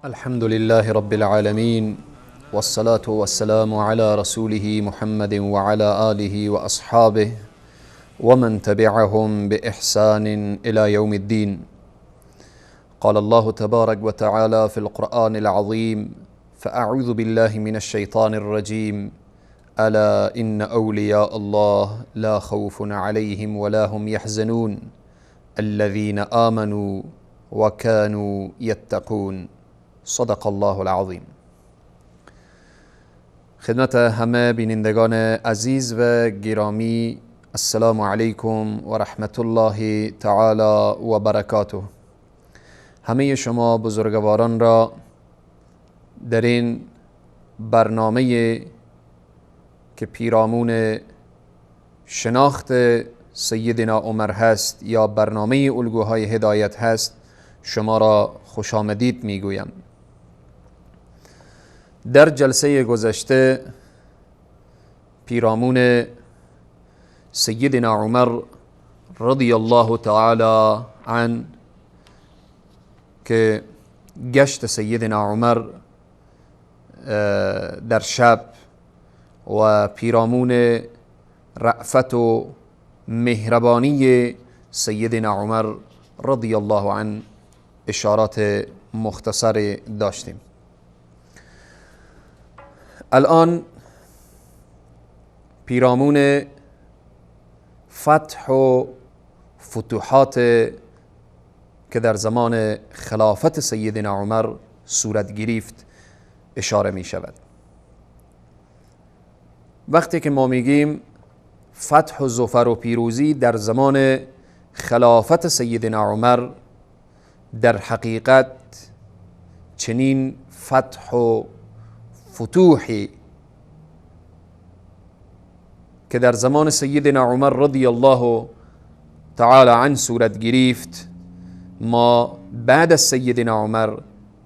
الحمد لله رب العالمين والصلاة والسلام على رسوله محمد وعلى آله وأصحابه ومن تبعهم بإحسان إلى يوم الدين. قال الله تبارك وتعالى في القرآن العظيم: فأعوذ بالله من الشيطان الرجيم ألا إن أولياء الله لا خوف عليهم ولا هم يحزنون الذين آمنوا وكانوا يتقون. صدق الله العظیم. خدمت همه بینندگان عزیز و گرامی، السلام علیکم و رحمت الله تعالی و برکاته. همه شما بزرگواران را در این برنامه که پیرامون شناخت سیدنا عمر هست یا برنامه الگوهای هدایت هست شما را خوش آمدید میگویم. در جلسه گذشته پیرامون سیدنا عمر رضی الله تعالی عنه که گشت سیدنا عمر در شب و پیرامون رأفت و مهربانی سیدنا عمر رضی الله عنه اشارات مختصر داشتیم. الان پیرامون فتح و فتوحات که در زمان خلافت سیدنا عمر صورت گرفت اشاره می شود. وقتی که ما میگیم فتح و ظفر و پیروزی در زمان خلافت سیدنا عمر، در حقیقت چنین فتح و فتوحی که در زمان سیدنا عمر رضی الله تعالی عنه صورت گرفت، ما بعد از سیدنا عمر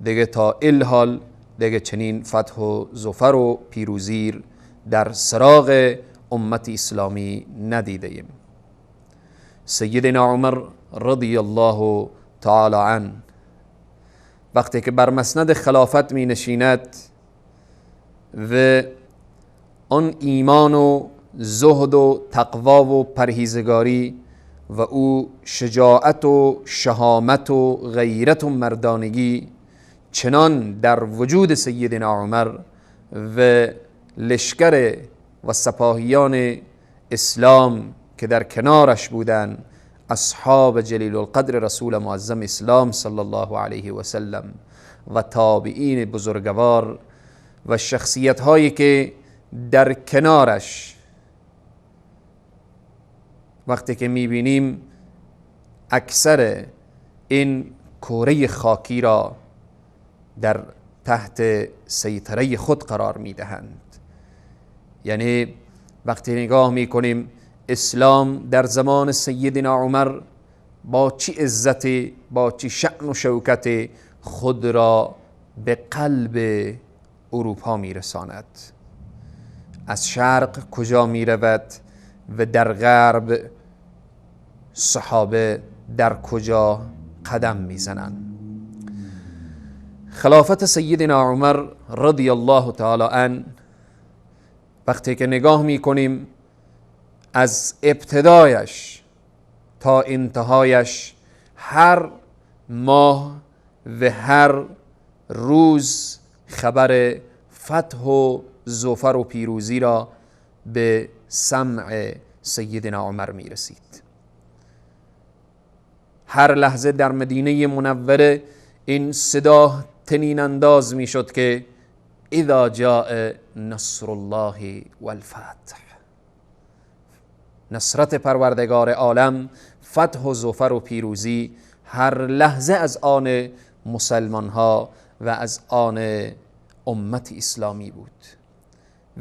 دیگه تا الحال دیگه چنین فتح و ظفر و پیروزی در سراغ امت اسلامی ندیده ایم. سیدنا عمر رضی الله تعالی عنه وقتی که بر مسند خلافت می نشیند و آن ایمان و زهد و تقوا و پرهیزگاری و او شجاعت و شهامت و غیرت و مردانگی چنان در وجود سیدنا عمر و لشکر و سپاهیان اسلام که در کنارش بودند، اصحاب جلیل القدر رسول معظم اسلام صلی الله علیه و سلم و تابعین بزرگوار و شخصیت هایی که در کنارش، وقتی که میبینیم اکثر این کره خاکی را در تحت سیطره خود قرار میدهند، یعنی وقتی نگاه میکنیم اسلام در زمان سیدنا عمر با چی عزتی، با چی شأن و شوکت خود را به قلب اروپا میرساند. از شرق کجا میرود و در غرب صحابه در کجا قدم میزنند. خلافت سیدنا عمر رضی الله تعالی عنه وقتی که نگاه میکنیم از ابتدایش تا انتهایش، هر ماه و هر روز خبر فتح و ظفر و پیروزی را به سمع سیدنا عمر می رسید. هر لحظه در مدینه منوره این صدا طنین انداز می شد که اذا جاء نصر الله والفتح، نصرت پروردگار عالم، فتح و ظفر و پیروزی هر لحظه از آن مسلمان ها و از آن امت اسلامی بود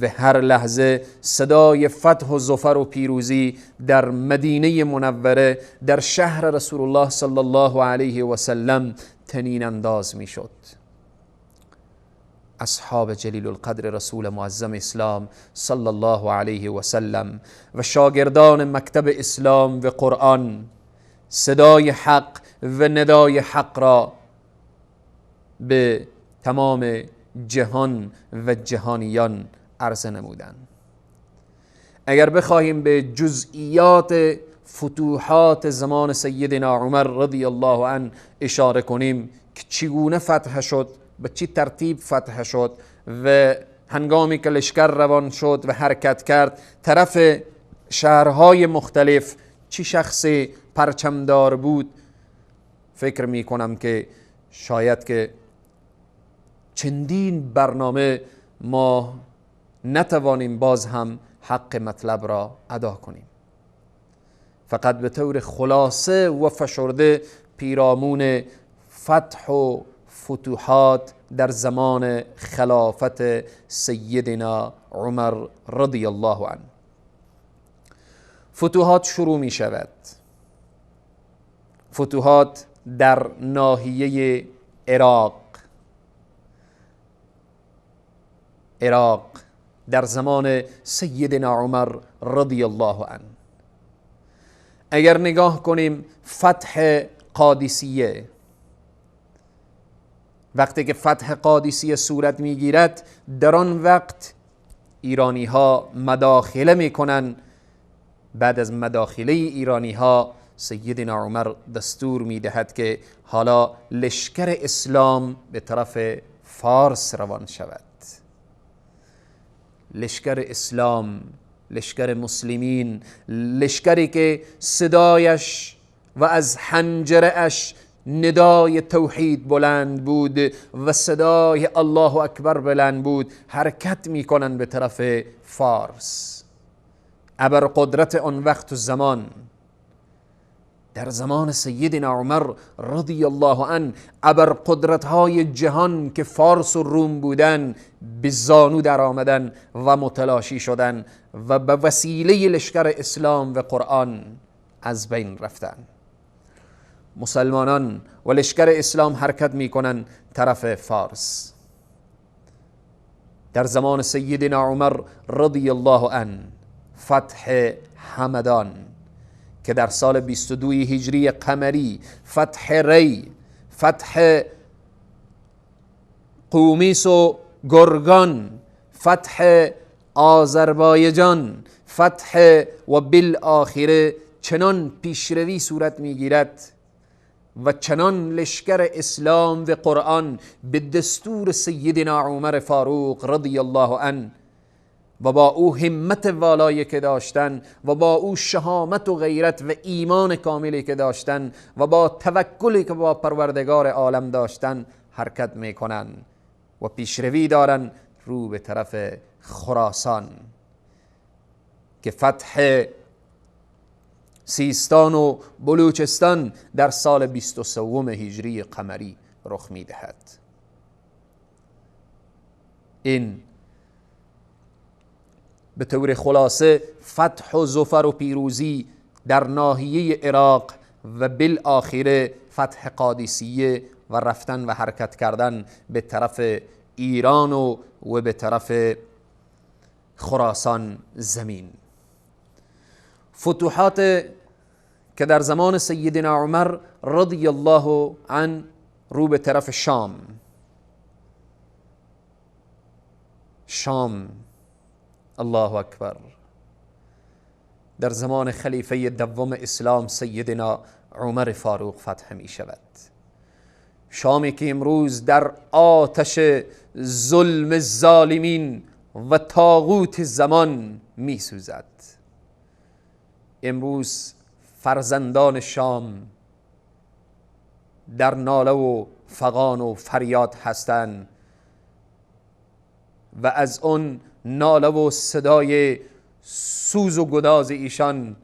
و هر لحظه صدای فتح و ظفر و پیروزی در مدینه منوره در شهر رسول الله صلی الله علیه و سلم طنین انداز می شد. اصحاب جلیل القدر رسول معظم اسلام صلی الله علیه و سلم و شاگردان مکتب اسلام و قرآن صدای حق و ندای حق را به تمام جهان و جهانیان عرضه نمودند. اگر بخواهیم به جزئیات فتوحات زمان سیدنا عمر رضی الله عنه اشاره کنیم که چگونه فتح شد، به چه ترتیب فتح شد و هنگامی که لشکر روان شد و حرکت کرد طرف شهرهای مختلف چه شخص پرچمدار بود، فکر می کنم که شاید که چندین برنامه ما نتوانیم باز هم حق مطلب را ادا کنیم. فقط به طور خلاصه و فشرده پیرامون فتح و فتوحات در زمان خلافت سیدنا عمر رضی الله عنه. فتوحات شروع می شود. فتوحات در ناحیه عراق در زمان سیدنا عمر رضی الله عنه. اگر نگاه کنیم فتح قادسیه، وقتی که فتح قادسیه صورت میگیرد در آن وقت ایرانی ها مداخله میکنن. بعد از مداخله ایرانی ها سیدنا عمر دستور میدهد که حالا لشکر اسلام به طرف فارس روان شود. لشکر اسلام، لشکر مسلمین، لشکری که صدایش و از حنجره اش ندای توحید بلند بود و صدای الله اکبر بلند بود، حرکت میکنن به طرف فارس. ابرقدرت آن وقت و زمان در زمان سیدنا عمر رضی الله عنه، ابرقدرت های جهان که فارس و روم بودن به زانو در آمدن و متلاشی شدن و به وسیله لشکر اسلام و قرآن از بین رفتن. مسلمانان و لشکر اسلام حرکت میکنن طرف فارس. در زمان سیدنا عمر رضی الله عنه فتح همدان که در سال 22 هجری قمری، فتح ری، فتح قومیس و گرگان، فتح آذربایجان، فتح و بالآخره چنان پیشروی صورت میگیرد و چنان لشکر اسلام و قرآن به دستور سیدنا عمر فاروق رضی الله عنه و با او همت والایی که داشتن و با او شهامت و غیرت و ایمان کاملی که داشتن و با توکلی که با پروردگار عالم داشتن حرکت میکنن و پیشروی دارن رو به طرف خراسان که فتح سیستان و بلوچستان در سال 23 هجری قمری رخ میدهد. این به طور خلاصه فتح و ظفر و پیروزی در ناحیه عراق و بالآخره فتح قادسیه و رفتن و حرکت کردن به طرف ایران و به طرف خراسان زمین. فتوحات که در زمان سیدنا عمر رضی الله عنه رو به طرف شام، الله اکبر، در زمان خلیفه دوم اسلام سیدنا عمر فاروق فتح می شود. شامی که امروز در آتش ظلم الظالمین و طاغوت زمان می سوزد. امروز فرزندان شام در ناله و فغان و فریاد هستند و از اون ناله و صدای سوز و گداز ایشان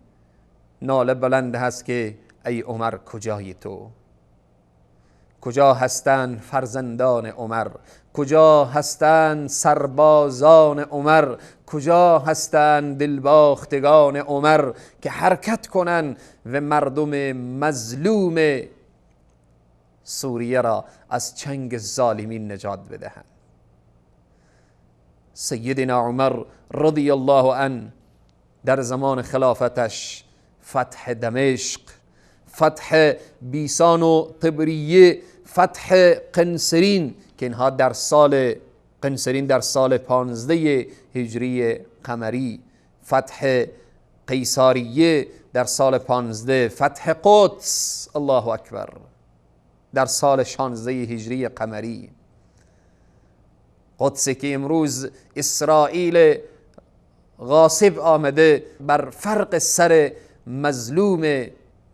ناله بلند هست که ای عمر کجایی تو؟ کجا هستند فرزندان عمر؟ کجا هستند سربازان عمر؟ کجا هستند دلباختگان عمر که حرکت کنند و مردم مظلوم سوریه را از چنگ ظالمین نجات بدهند؟ سیدنا عمر رضی الله عنه در زمان خلافتش فتح دمشق، فتح بیسان و طبریه، فتح قنسرین که اینها در سال قنسرین در سال 15 هجری قمری، فتح قیصاریه در سال 15، فتح قدس الله اکبر در سال 16 هجری قمری. قدسی که امروز اسرائیل غاصب آمده بر فرق سر مظلوم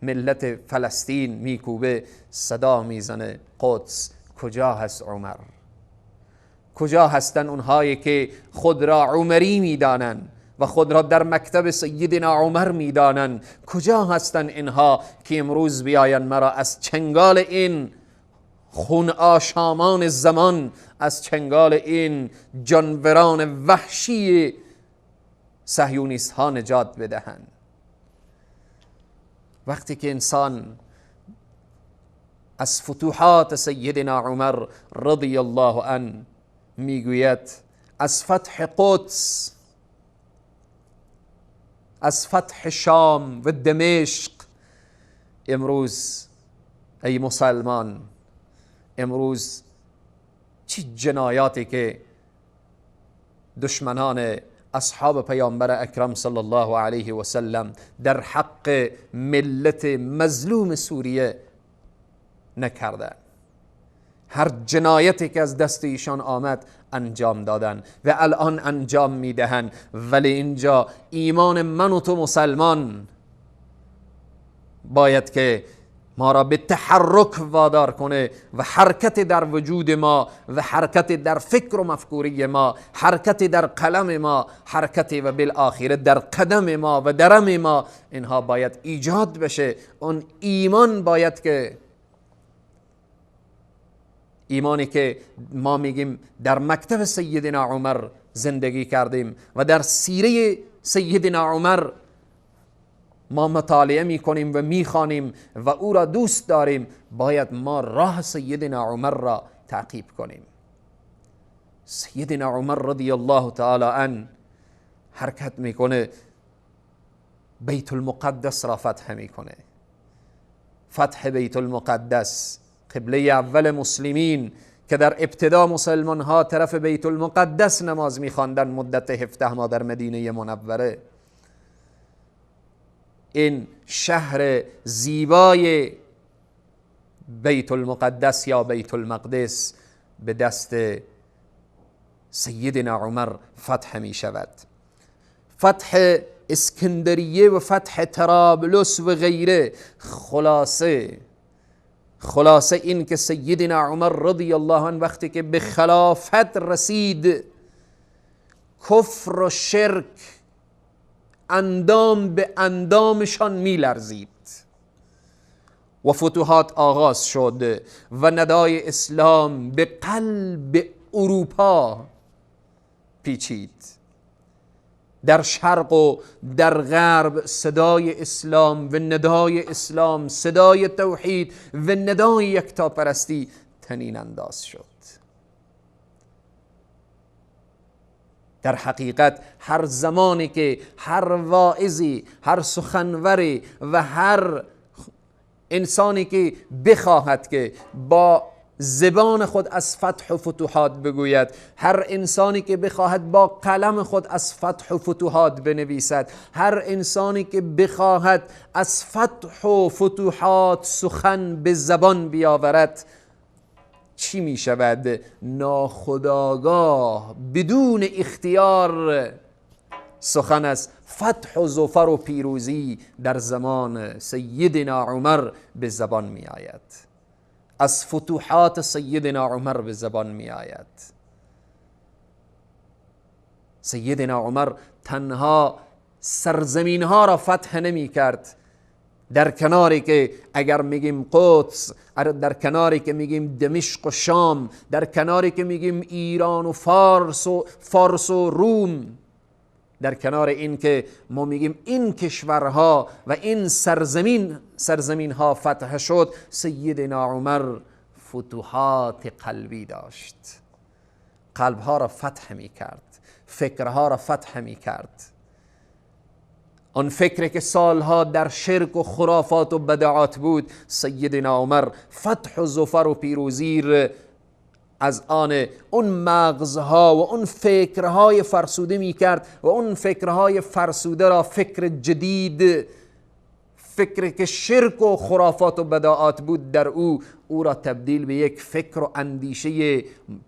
ملت فلسطین میکوبه، صدا میزنه قدس کجا هست عمر؟ کجا هستن اونهایی که خود را عمری میدانن و خود را در مکتب سیدنا عمر میدانن؟ کجا هستن اینها که امروز بیاین مرا از چنگال این خون آشامان زمان، از چنگال این جانوران وحشی صهیونیست ها نجات بدهند؟ وقتی که انسان از فتوحات سیدنا عمر رضی الله عنه میگوید، از فتح قدس، از فتح شام و دمشق، امروز ای مسلمان، امروز چه جنایاتی که دشمنان اصحاب پیامبر اکرم صلی الله علیه و سلم در حق ملت مظلوم سوریه نکردن. هر جنایتی که از دست ایشان آمد انجام دادن و الان انجام میدهن. ولی اینجا ایمان من و تو مسلمان باید که ما را به تحرک وادار کنه و حرکت در وجود ما و حرکت در فکر و مفکوری ما، حرکت در قلم ما، حرکت و بالآخره در قدم ما و درم ما، اینها باید ایجاد بشه. اون ایمان باید که ایمانی که ما میگیم در مکتب سیدنا عمر زندگی کردیم و در سیره سیدنا عمر ما مطالعه میکنیم و میخوانیم و او را دوست داریم، باید ما راه سیدنا عمر را تعقیب کنیم. سیدنا عمر رضی الله تعالی عنه حرکت میکنه، بیت المقدس را فتح میکنه. فتح بیت المقدس، قبله اول مسلمین که در ابتدا مسلمان ها طرف بیت المقدس نماز میخواندن مدت 17 ماه در مدینه منوره. این شهر زیبای بیت المقدس یا بیت المقدس به دست سیدنا عمر فتح می شود. فتح اسکندریه و فتح طرابلس و غیره. خلاصه این که سیدنا عمر رضی الله عنه وقتی که به خلافت رسید، کفر و شرک اندام به اندامشان می لرزید و فتوحات آغاز شد و ندای اسلام به قلب اروپا پیچید. در شرق و در غرب صدای اسلام و ندای اسلام، صدای توحید و ندای یکتاپرستی طنین انداز شد. در حقیقت هر زمانی که هر واعظی، هر سخنوری و هر انسانی که بخواهد که با زبان خود از فتح و فتوحات بگوید، هر انسانی که بخواهد با قلم خود از فتح و فتوحات بنویسد، هر انسانی که بخواهد از فتح و فتوحات سخن به زبان بیاورد، چی می شود؟ ناخودآگاه بدون اختیار سخن از فتح و ظفر و پیروزی در زمان سیدنا عمر به زبان می آید، از فتوحات سیدنا عمر به زبان می آید. سیدنا عمر تنها سرزمین ها را فتح نمی کرد، در کناری که اگر میگیم قدس، در کناری که میگیم دمشق و شام، در کناری که میگیم ایران و فارس و روم، در کنار این که ما میگیم این کشورها و این سرزمین ها فتح شد، سیدنا عمر فتوحات قلبی داشت. قلبها را فتح میکرد، فکرها را فتح میکرد. آن فکری که سالها در شرک و خرافات و بدعات بود، سیدنا عمر فتح و ظفر و پیروزی از آن اون مغزها و اون فکرهای فرسوده می کرد و اون فکرهای فرسوده را فکر جدید، فکر که شرک و خرافات و بدعات بود در او را تبدیل به یک فکر و اندیشه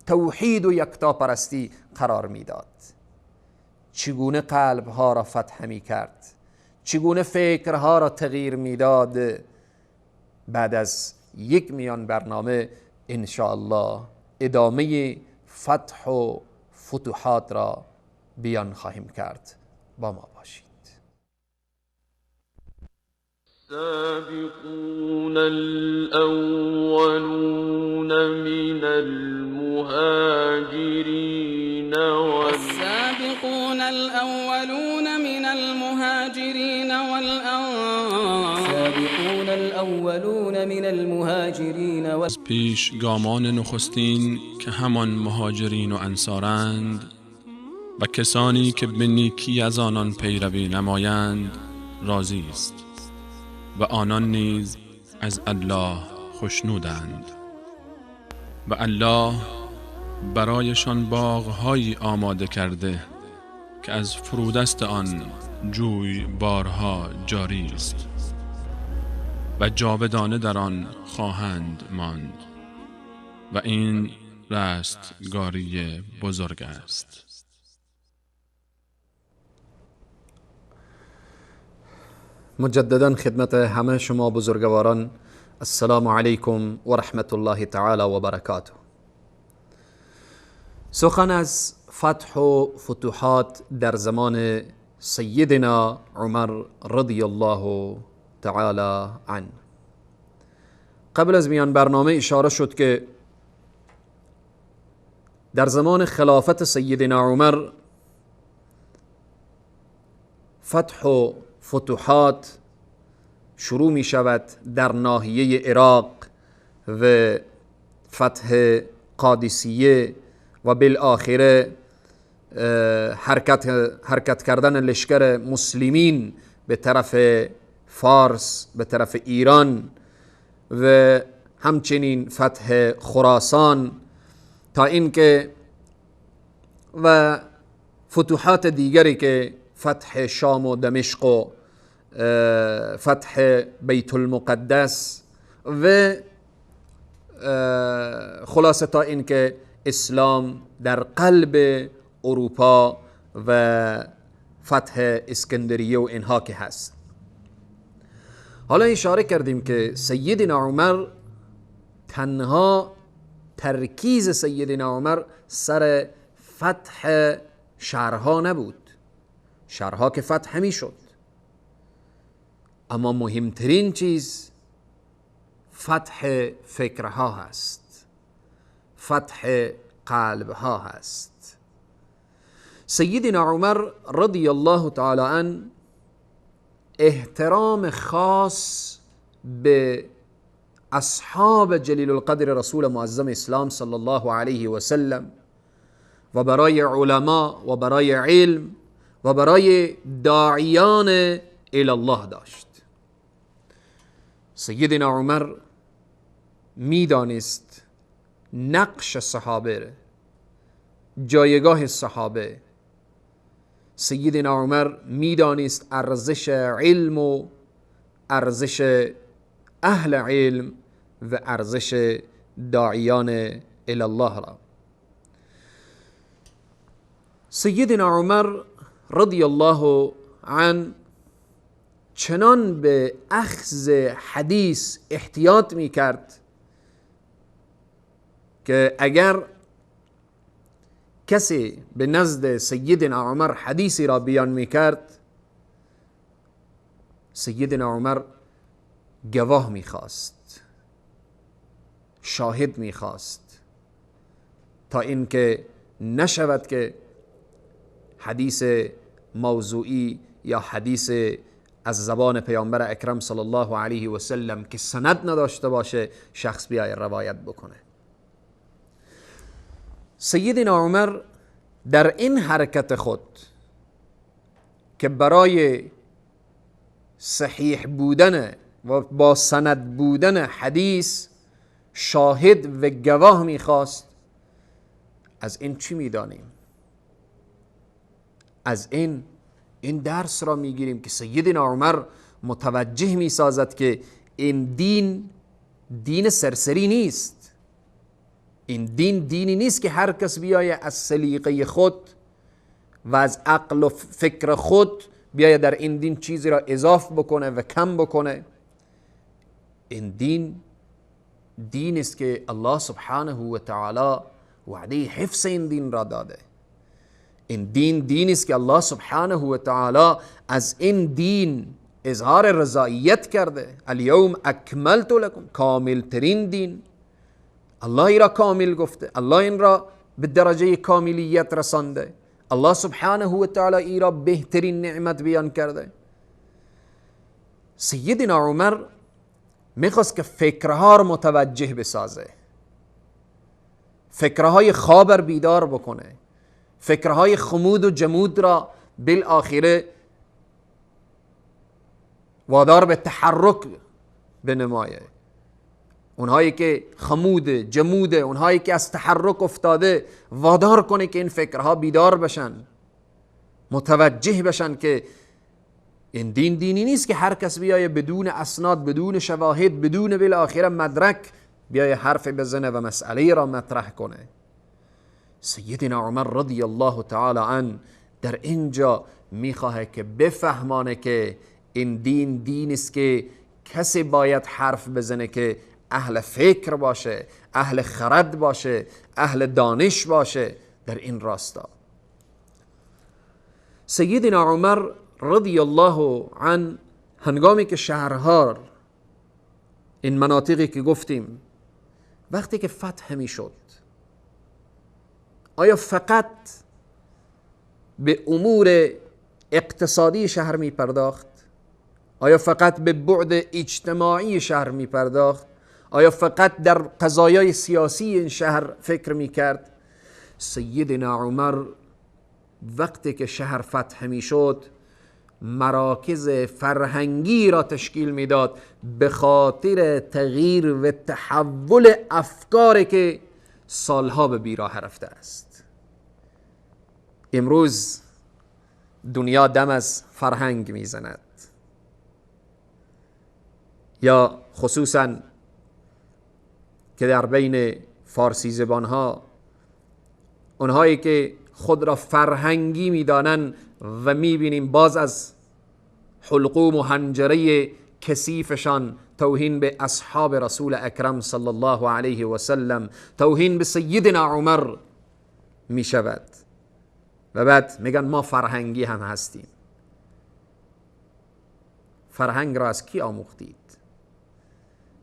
توحید و یکتاپرستی قرار میداد. چگونه قلبها را فتح می کرد، چگونه فکرها را تغییر میداد. بعد از یک میان برنامه ان شاء الله ادامه فتح و فتوحات را بیان خواهیم کرد. با ما باشید. السابقون الأولون من المهاجرين السابقون الأولون من المهاجرين والأنصار از پیشگامان نخستین که همان مهاجرین و انصارند و کسانی که به نیکی از آنان پیروی نمایند راضی است و آنان نیز از الله خوشنودند و الله برایشان باغهایی آماده کرده که از فرودست آن جوی بارها جاری است و جاودانه در آن خواهند ماند و این رستگاری بزرگ است. مجددا خدمت همه شما بزرگواران السلام علیکم و رحمت الله تعالی و برکاته. سخن از فتح و فتوحات در زمان سیدنا عمر رضی الله تعالی عنه. قبل از میان برنامه اشاره شد که در زمان خلافت سیدنا عمر فتح و فتوحات شروع می شود در ناحیه عراق و فتح قادسیه و بالآخره حرکت کردن لشکر مسلمین به طرف فارس، به طرف ایران و همچنین فتح خراسان تا اینکه و فتوحات دیگری که فتح شام و دمشق و فتح بیت المقدس و خلاصه تا اینکه اسلام در قلب اروپا و فتح اسکندریه و اینها که هست. حالا اشاره کردیم که سیدنا عمر تنها ترکیز سیدنا عمر سر فتح شهرها نبود، شهرها که فتح می شد، اما مهمترین چیز فتح فکرها هست، فتح قلبها هست. سیدنا عمر رضی الله تعالی عنه احترام خاص به اصحاب جلیل القدر رسول معظم اسلام صلی الله علیه و سلم و برای علما و برای علم و برای داعیان الی الله داشت. سیدنا عمر میدانست نقش صحابه، جایگاه صحابه. سیدنا عمر میدانست ارزش علم و ارزش اهل علم و ارزش داعیان الی الله را. سیدنا عمر رضی الله عنه چنان به اخذ حدیث احتیاط می کرد که اگر کسی به نزد سیدنا عمر حدیثی را بیان می کرد، سیدنا عمر گواه می خواست، شاهد می خواست، تا اینکه نشود که حدیث موضوعی یا حدیث از زبان پیامبر اکرم صلی الله علیه و سلم که سند نداشته باشه شخص بیای روایت بکنه. سیدنا عمر در این حرکت خود که برای صحیح بودن و با سند بودن حدیث شاهد و گواه میخواست، از این چی میدانیم؟ از این درس را میگیریم که سیدنا عمر متوجه میسازد که این دین سرسری نیست. این دینی نیست که هر کس بیایه از سلیقه خود و از عقل و فکر خود بیایه در این دین چیزی را اضافه بکنه و کم بکنه. این دین است که الله سبحانه و تعالی وعده حفظ این دین را داده. این دین است که الله سبحانه و تعالی از این دین اظهار رضایت کرده. الیوم اکملت لکم، کامل ترین دین. الله ای را کامل گفته، الله این را به درجه کاملیت رسانده. الله سبحانه و تعالی ای را بهترین نعمت بیان کرده. سیدنا عمر میخواست که فکرها را متوجه بسازه، فکرهای خواب را بیدار بکنه، فکرهای خمود و جمود را بالآخره وادار به تحرک بنمایه. اونهایی که خموده، جموده، اونهایی که از تحرک افتاده، وادار کنه که این فکرها بیدار بشن، متوجه بشن که این دینی نیست که هر کس بیایه بدون اسناد، بدون شواهد، بدون بالآخره مدرک بیایه حرف بزنه و مسئله را مطرح کنه. سیدنا عمر رضی الله تعالی عنه در اینجا میخواه که بفهمانه که این دین است که کسی باید حرف بزنه که اهل فکر باشه، اهل خرد باشه، اهل دانش باشه در این راستا. سیدنا عمر رضی الله عنه هنگامی که شهرها، این مناطقی که گفتیم وقتی که فتح می شد، آیا فقط به امور اقتصادی شهر می پرداخت؟ آیا فقط به بعد اجتماعی شهر می پرداخت؟ آیا فقط در قضایای سیاسی این شهر فکر می کرد؟ سیدنا عمر وقتی که شهر فتح می شد مراکز فرهنگی را تشکیل میداد به خاطر تغییر و تحول افکاری که سالها به بیراه رفته است. امروز دنیا دم از فرهنگ میزند، یا خصوصا که در بین فارسی زبانها اونهایی که خود را فرهنگی میدانند و میبینیم باز از حلقوم و حنجره کثیفشان توهین به اصحاب رسول اکرم صلی الله علیه و سلم، توهین به سیدنا عمر میشود و بعد میگن ما فرهنگی هم هستیم. فرهنگ را از کی آموختید؟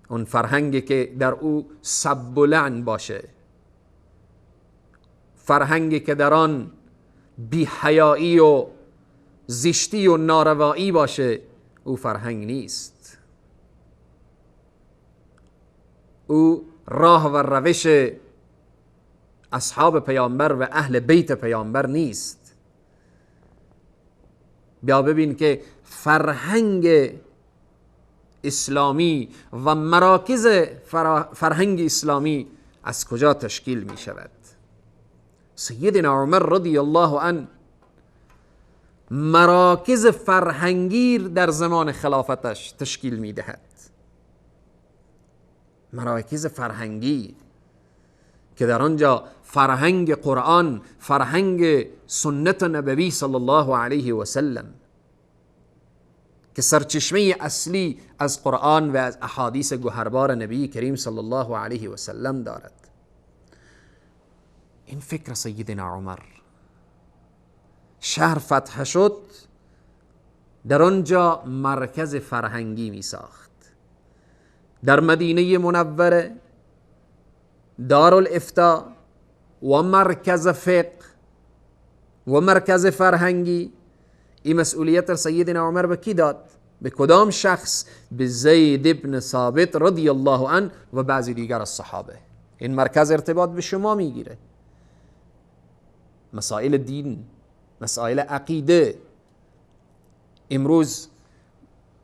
اون فرهنگی که در او سب و لعن باشه، فرهنگی که در آن بی‌حیایی و زشتی و ناروایی باشه، او فرهنگ نیست. او راه و روش اصحاب پیامبر و اهل بیت پیامبر نیست. بیا ببین که فرهنگ اسلامی و مراکز فرهنگ اسلامی از کجا تشکیل می شود. سیدنا عمر رضی الله عنه مراکز فرهنگی در زمان خلافتش تشکیل می دهد. مراکز فرهنگی که در آنجا فرهنگ قرآن، فرهنگ سنت نبوی صلی الله علیه و سلم که سرچشمه اصلی از قرآن و از احادیث گوهربار نبی کریم صلی الله علیه و سلم دارد. این فکر سیدنا عمر، شهر فتح شد، در آنجا مرکز فرهنگی می ساخت. در مدینه منوره دارالافتاء و مرکز فقه و مرکز فرهنگی، این مسئولیت سیدنا عمر به کی داد؟ به کدام شخص؟ به زید ابن ثابت رضی الله عنه و بعضی دیگر از صحابه. این مرکز ارتباط به شما میگیره، مسائل دین، مسائل عقیده. امروز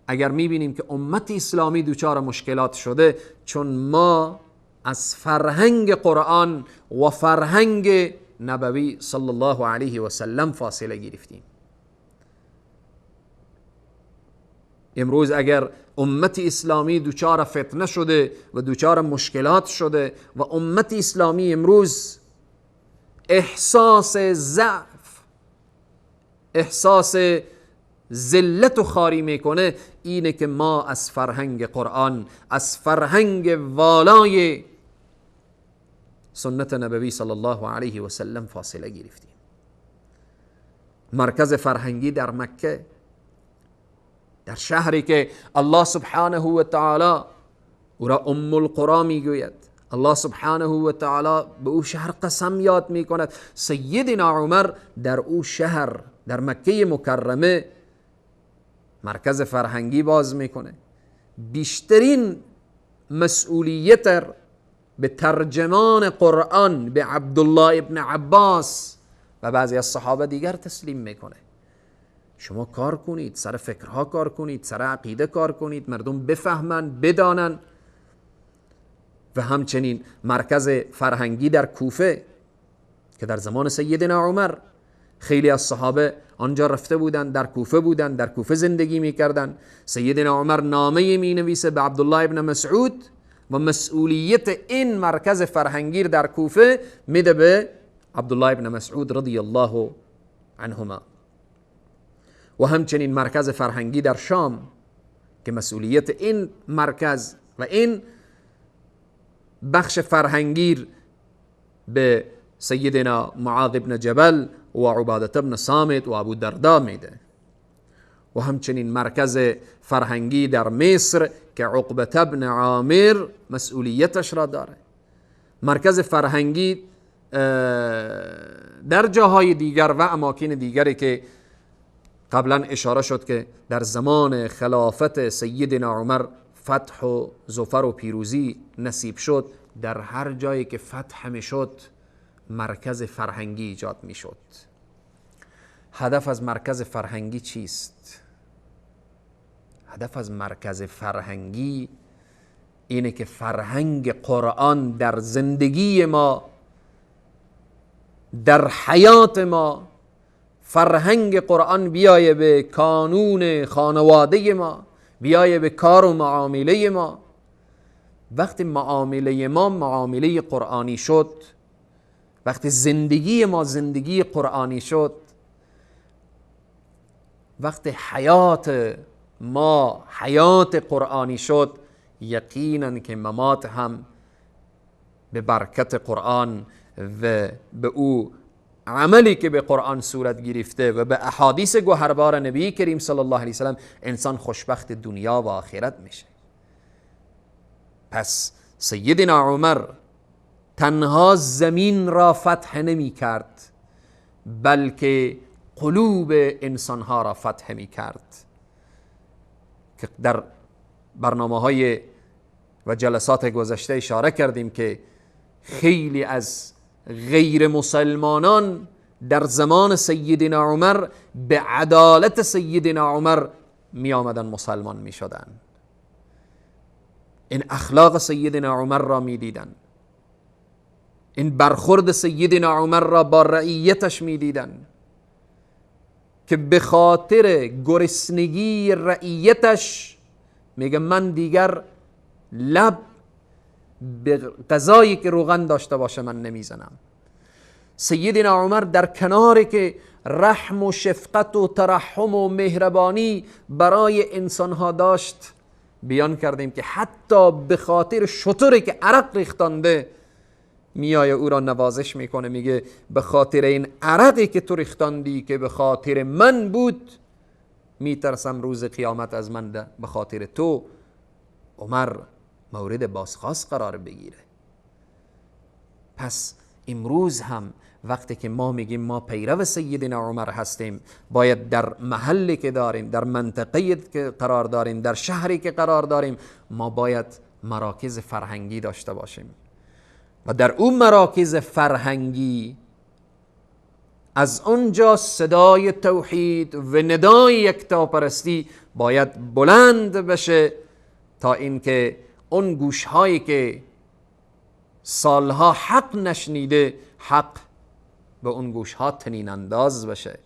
اگر میبینیم که امت اسلامی دوچار مشکلات شده، چون ما از فرهنگ قرآن و فرهنگ نبوی صلی الله علیه و سلم فاصله گرفتیم. امروز اگر امت اسلامی دوچار فتنه شده و دوچار مشکلات شده و امت اسلامی امروز احساس ضعف، احساس ذلت و خاری میکنه، اینه که ما از فرهنگ قرآن، از فرهنگ والای سنت نبوی صلی الله علیه و سلم فاصله گرفتیم. مرکز فرهنگی در مکه، در شهری که الله سبحانه و تعالی او را ام القرى میگوید، الله سبحانه و تعالی به او شهر قسم یاد میکند. سیدنا عمر در او شهر، در مکه مکرمه مرکز فرهنگی باز میکنه. بیشترین مسئولیت به ترجمان قرآن به عبدالله ابن عباس و بعضی از صحابه دیگر تسلیم میکنه. شما کار کنید، سر فکرها کار کنید، سر عقیده کار کنید، مردم بفهمن، بدانن. و همچنین مرکز فرهنگی در کوفه که در زمان سیدنا عمر خیلی از صحابه آنجا رفته بودن، در کوفه بودن، در کوفه زندگی میکردن. سیدنا عمر نامه می نویسه به عبدالله ابن مسعود و مسئولیت این مرکز فرهنگی در کوفه میده به عبدالله ابن مسعود رضی الله عنهما. و همچنین مرکز فرهنگی در شام که مسئولیت این مرکز و این بخش فرهنگی به سیدنا معاذ بن جبل و عبادة بن صامت و ابو درداء میده. و همچنین مرکز فرهنگی در مصر که عقبة بن عامر مسئولیتش را داره. مرکز فرهنگی در جاهای دیگر و اماکن دیگری که قبلا اشاره شد که در زمان خلافت سیدنا عمر فتح و ظفر و پیروزی نصیب شد، در هر جایی که فتح می شد مرکز فرهنگی ایجاد می شد. هدف از مرکز فرهنگی چیست؟ هدف از مرکز فرهنگی اینه که فرهنگ قرآن در زندگی ما، در حیات ما، فرهنگ قرآن بیایه به کانون خانواده ما، بیایه به کار و معامله ما. وقتی معامله ما معامله قرآنی شد، وقتی زندگی ما زندگی قرآنی شد، وقتی حیات ما حیات قرآنی شد، یقینا که ممات هم به برکت قرآن و به او عملی که به قرآن صورت گرفته و به احادیث گوهربار نبی کریم صلی الله علیه وسلم انسان خوشبخت دنیا و آخرت میشه. پس سیدنا عمر تنها زمین را فتح نمی کرد، بلکه قلوب انسانها را فتح می کرد که در برنامه‌های و جلسات گذشته اشاره کردیم که خیلی از غیر مسلمانان در زمان سیدنا عمر به عدالت سیدنا عمر می آمدن مسلمان می شدن. این اخلاق سیدنا عمر را می دیدن، این برخورد سیدنا عمر را با رعیتش می دیدن که به خاطر گرسنگی رعیتش میگه من دیگر لب به غذایی که روغن داشته باشه من نمیزنم. سیدنا عمر در کناری که رحم و شفقت و ترحم و مهربانی برای انسانها داشت، بیان کردیم که حتی به خاطر شتری که عرق ریختانده میایه او را نوازش میکنه، میگه به خاطر این عرقی که تو ریختاندی که به خاطر من بود، میترسم روز قیامت از من به خاطر تو عمر مورد بازخواست قرار بگیره. پس امروز هم وقتی که ما میگیم ما پیرو سیدنا عمر هستیم، باید در محلی که داریم، در منطقه‌ای که قرار داریم، در شهری که قرار داریم، ما باید مراکز فرهنگی داشته باشیم و در اون مراکز فرهنگی از اونجا صدای توحید و ندای یکتاپرستی باید بلند بشه تا اینکه اون گوشهایی که سالها حق نشنیده حق به اون گوش ها طنین انداز بشه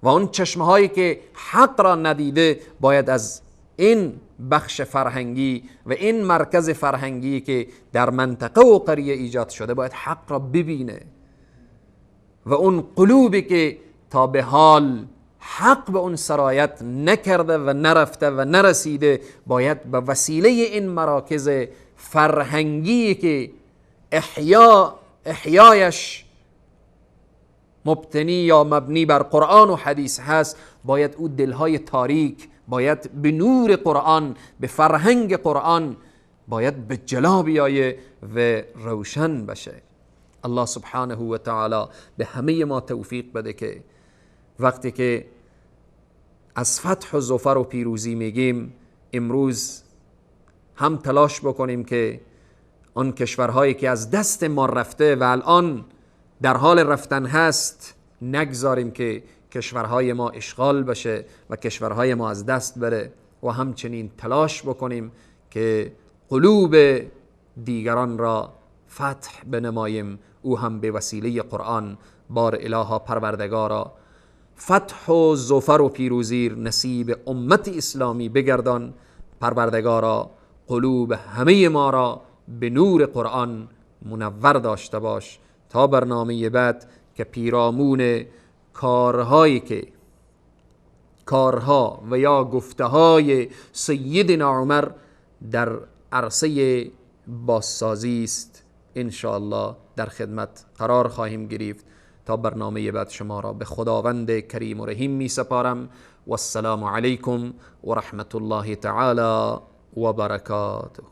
و اون چشمه هایی که حق را ندیده باید از این بخش فرهنگی و این مرکز فرهنگی که در منطقه و قریه ایجاد شده باید حق را ببینه و اون قلوبی که تا به حال حق به اون سرایت نکرده و نرفته و نرسیده باید به وسیله این مراکز فرهنگی که احیایش مبتنی یا مبنی بر قرآن و حدیث هست، باید او دلهای تاریک باید به نور قرآن، به فرهنگ قرآن باید به جلا بیایه و روشن بشه. الله سبحانه و تعالی به همه ما توفیق بده که وقتی که از فتح و ظفر و پیروزی میگیم، امروز هم تلاش بکنیم که آن کشورهایی که از دست ما رفته و الان در حال رفتن هست نگذاریم که کشورهای ما اشغال بشه و کشورهای ما از دست بره و همچنین تلاش بکنیم که قلوب دیگران را فتح بنماییم. او هم به وسیله قرآن. بار الها پروردگارا فتح و ظفر و پیروزی نصیب امت اسلامی بگردان. پروردگارا قلوب همه ما را به نور قرآن منور داشته باش تا برنامه بعد که پیرامون کارها و یا گفته‌های سیدنا عمر در عرصه بازسازی است. ان شاء الله در خدمت قرار خواهیم گرفت. تا برنامه بعد شما را به خداوند کریم و رحیم می سپارم. و السلام علیکم و رحمت الله تعالی و برکاته.